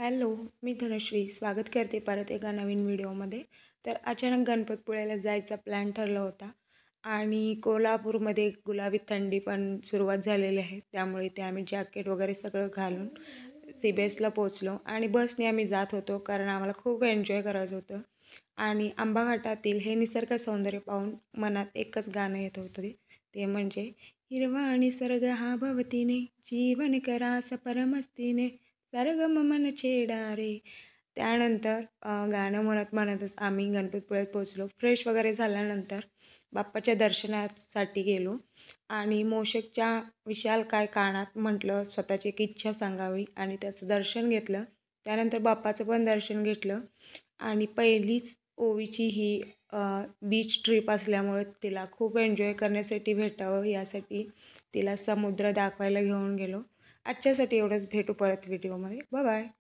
Hello, मी धनश्री स्वागत करते परत एका नवीन व्हिडिओमध्ये. तर अचानक गणपतपुळ्याला जायचा प्लॅन ठरला होता आणि कोल्हापूरमध्ये गुलाबी थंडी पण सुरुवात झालेली आहे. त्यामुळे ते आम्ही जॅकेट वगैरे सगळं घालून CBSला पोहोचलो आणि बसने आम्ही जात होतो कारण आम्हाला खूप एन्जॉय करायचं होतं. आणि आंबा घाटातील हे निसर्ग सौंदर्य पाहून मनात एकच गाणं येत होतं ते म्हणजे हिरवा निसर्ग हा भवतीने जीवन करा परमस्तीने सरगम मन छेडा रे. त्यानंतर गाणं म्हणत म्हणतच आम्ही गणपतीपुळ्यात पोहोचलो. फ्रेश वगैरे झाल्यानंतर बाप्पाच्या दर्शनासाठी गेलो आणि मोषकच्या विशालकाय कानात म्हटलं स्वतःची एक इच्छा सांगावी आणि त्याचं दर्शन घेतलं. त्यानंतर बाप्पाचं पण दर्शन घेतलं आणि पहिलीच ओवीची ही बीच ट्रिप असल्यामुळे तिला खूप एन्जॉय करण्यासाठी भेटावं यासाठी तिला समुद्र दाखवायला घेऊन गेलो. आजच्यासाठी एवढंच. भेटू परत व्हिडिओमध्ये. बाय.